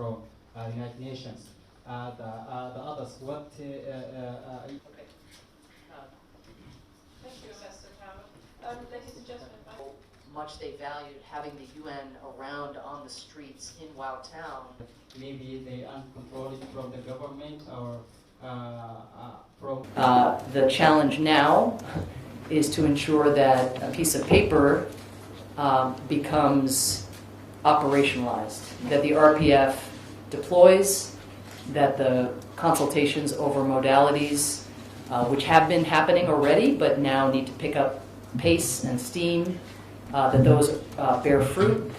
from the United Nations. The others, what? Okay. Thank you, Ambassador Cabo. Ladies and gentlemen, much they valued having the UN around on the streets in Wau Town. Maybe they uncontrolled it from the government or from... The challenge now is to ensure that a piece of paper becomes operationalized, that the RPF deploys, that the consultations over modalities, which have been happening already but now need to pick up pace and steam, that those bear fruit,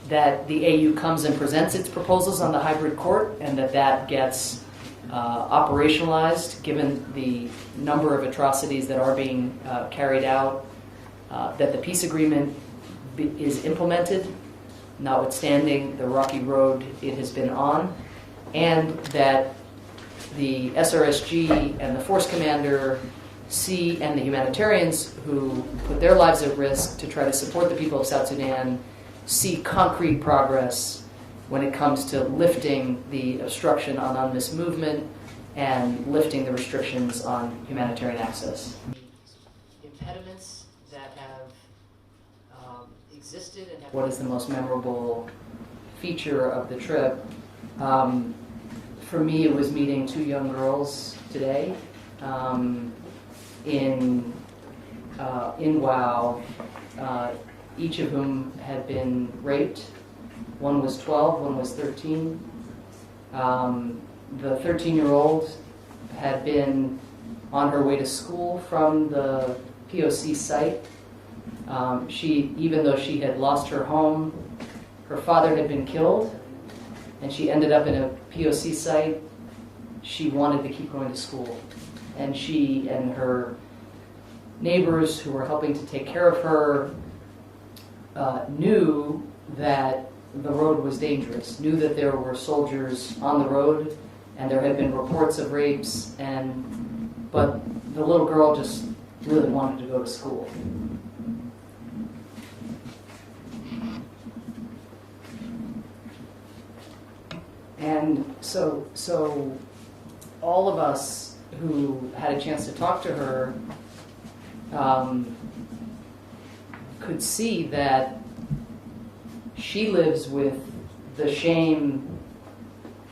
that the AU comes and presents its proposals on the hybrid court, and that gets operationalized given the number of atrocities that are being carried out, that the peace agreement is implemented, notwithstanding the rocky road it has been on, and that the SRSG and the force commander see, and the humanitarians who put their lives at risk to try to support the people of South Sudan, see concrete progress when it comes to lifting the obstruction on UNMISS movement and lifting the restrictions on humanitarian access. Impediments that have existed and what is the most memorable feature of the trip? For me, it was meeting two young girls today in Wau, each of whom had been raped. One was 12, one was 13. The 13-year-old had been on her way to school from the POC site. Even though she had lost her home, her father had been killed, and she ended up in a POC site. She wanted to keep going to school. And she and her neighbors who were helping to take care of her knew that the road was dangerous, knew that there were soldiers on the road, and there had been reports of rapes, but the little girl just really wanted to go to school. And so all of us who had a chance to talk to her could see that she lives with the shame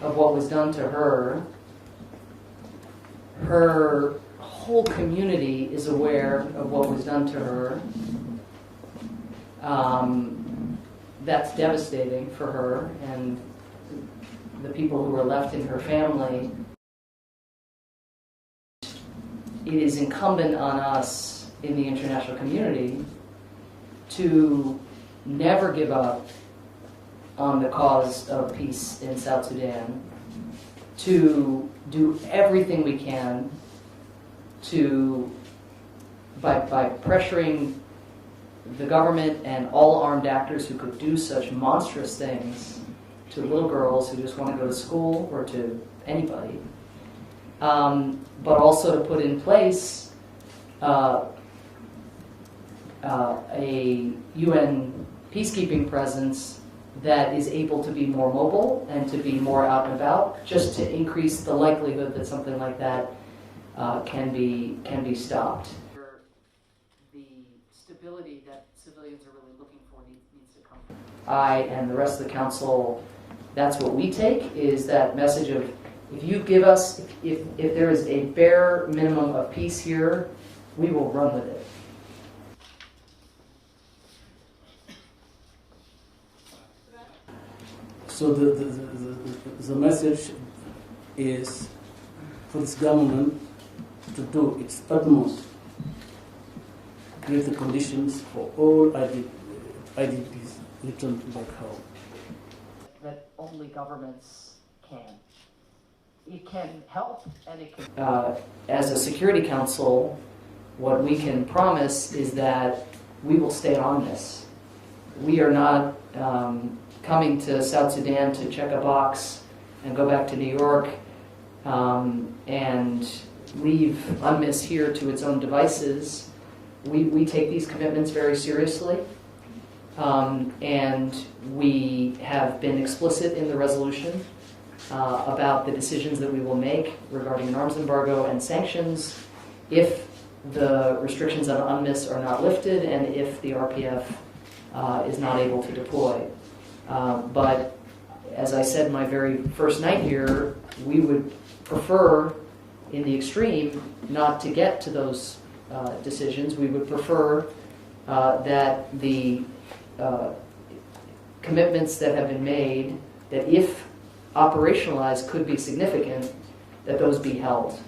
of what was done to her. Her whole community is aware of what was done to her. That's devastating for her and the people who are left in her family. It is incumbent on us in the international community to never give up on the cause of peace in South Sudan, to do everything we can by pressuring the government and all armed actors who could do such monstrous things to little girls who just want to go to school or to anybody, but also to put in place a UN peacekeeping presence that is able to be more mobile and to be more out and about, just to increase the likelihood that something like that can be stopped. The stability that civilians are really looking for needs to come from. I and the rest of the council, that's what we take, is that message of, if you give us, if there is a bare minimum of peace here, we will run with it. So the message is for this government to do its utmost to create the conditions for all IDPs returned back home. That only governments can. It can help, and it can. As a Security Council, what we can promise is that we will stay on this. We are not coming to South Sudan to check a box and go back to New York and leave UNMISS here to its own devices. We take these commitments very seriously. And we have been explicit in the resolution about the decisions that we will make regarding an arms embargo and sanctions if the restrictions on UNMISS are not lifted and if the RPF is not able to deploy. But as I said my very first night here, we would prefer, in the extreme, not to get to those decisions. We would prefer that the commitments that have been made, that if operationalized could be significant, that those be held.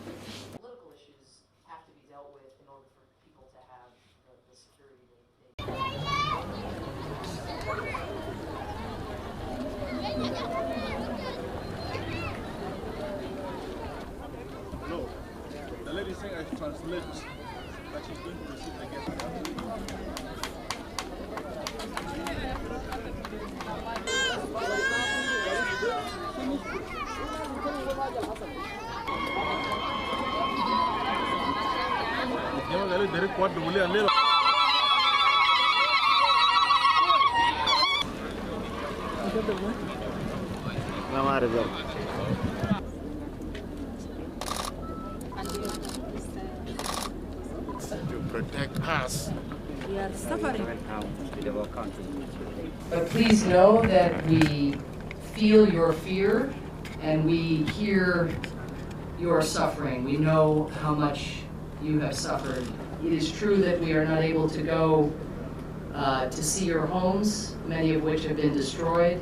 Political issues have to be dealt with in order for people to have the security Hello. The lady saying I should translate that she's going to receive the guest. To protect us. We are suffering. But please know that we feel your fear and we hear your suffering. We know how much you have suffered. It is true that we are not able to go to see your homes, many of which have been destroyed,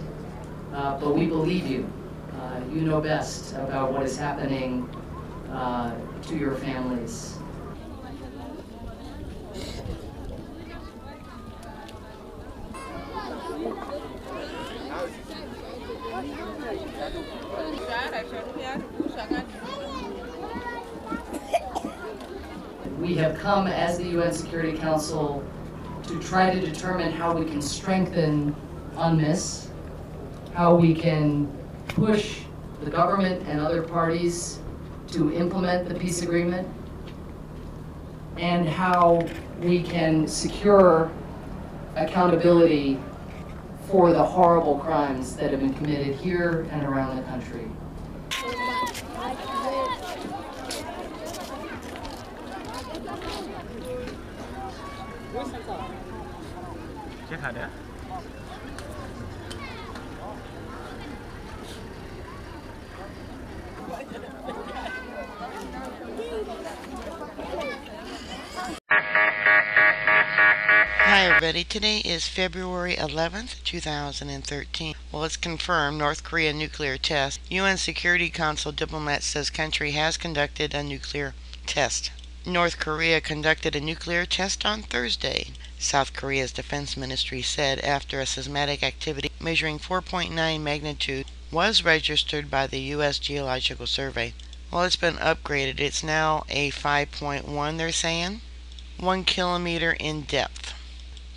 but we believe you. You know best about what is happening to your families. We have come as the UN Security Council to try to determine how we can strengthen UNMISS, how we can push the government and other parties to implement the peace agreement, and how we can secure accountability for the horrible crimes that have been committed here and around the country. Hi everybody, today is February 11th, 2013. Well, it's confirmed North Korea nuclear test. UN Security Council diplomat says country has conducted a nuclear test. North Korea conducted a nuclear test on Thursday, South Korea's defense ministry said, after a seismic activity measuring 4.9 magnitude was registered by the U.S. Geological Survey. Well, it's been upgraded. It's now a 5.1, they're saying. 1 kilometer in depth.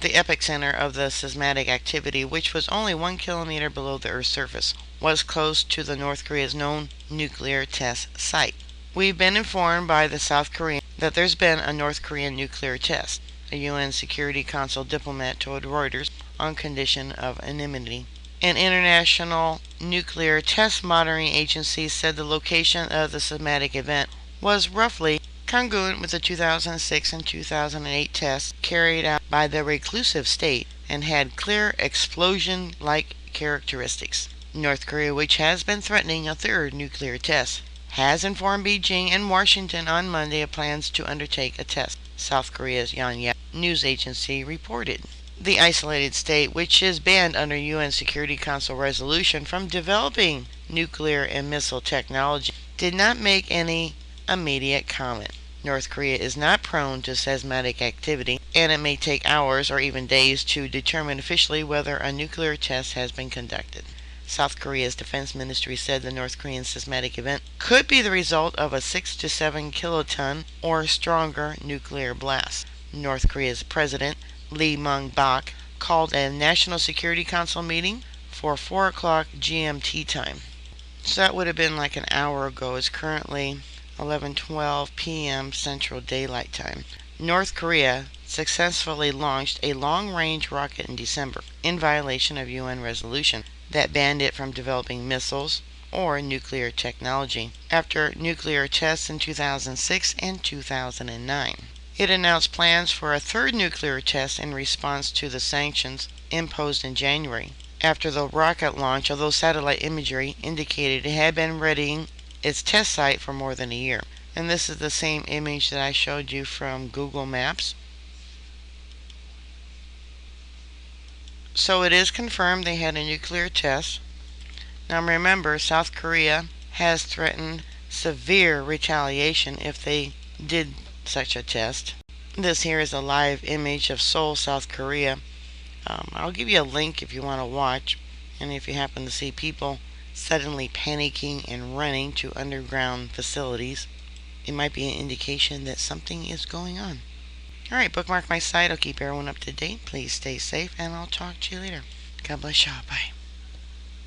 The epicenter of the seismic activity, which was only 1 kilometer below the Earth's surface, was close to the North Korea's known nuclear test site. We've been informed by the South Korean that there's been a North Korean nuclear test, a UN Security Council diplomat told Reuters on condition of anonymity. An international nuclear test monitoring agency said the location of the seismic event was roughly congruent with the 2006 and 2008 tests carried out by the reclusive state and had clear explosion-like characteristics. North Korea, which has been threatening a third nuclear test, has informed Beijing and Washington on Monday of plans to undertake a test, South Korea's Yonhap news agency reported. The isolated state, which is banned under UN Security Council resolution from developing nuclear and missile technology, did not make any immediate comment. North Korea is not prone to seismic activity, and it may take hours or even days to determine officially whether a nuclear test has been conducted. South Korea's defense ministry said the North Korean seismic event could be the result of a 6 to 7 kiloton or stronger nuclear blast. North Korea's president, Lee Myung-bak, called a National Security Council meeting for 4 o'clock GMT time. So that would have been like an hour ago. It's currently 11:12 p.m. Central Daylight Time. North Korea successfully launched a long-range rocket in December in violation of UN resolution that banned it from developing missiles or nuclear technology after nuclear tests in 2006 and 2009. It announced plans for a third nuclear test in response to the sanctions imposed in January. After the rocket launch, although satellite imagery indicated it had been readying its test site for more than a year. And this is the same image that I showed you from Google Maps. So it is confirmed they had a nuclear test. Now remember, South Korea has threatened severe retaliation if they did such a test. This here is a live image of Seoul, South Korea. I'll give you a link if you want to watch, and if you happen to see people suddenly panicking and running to underground facilities, it might be an indication that something is going on. Alright, bookmark my site. I'll keep everyone up to date. Please stay safe, and I'll talk to you later. God bless y'all. Bye.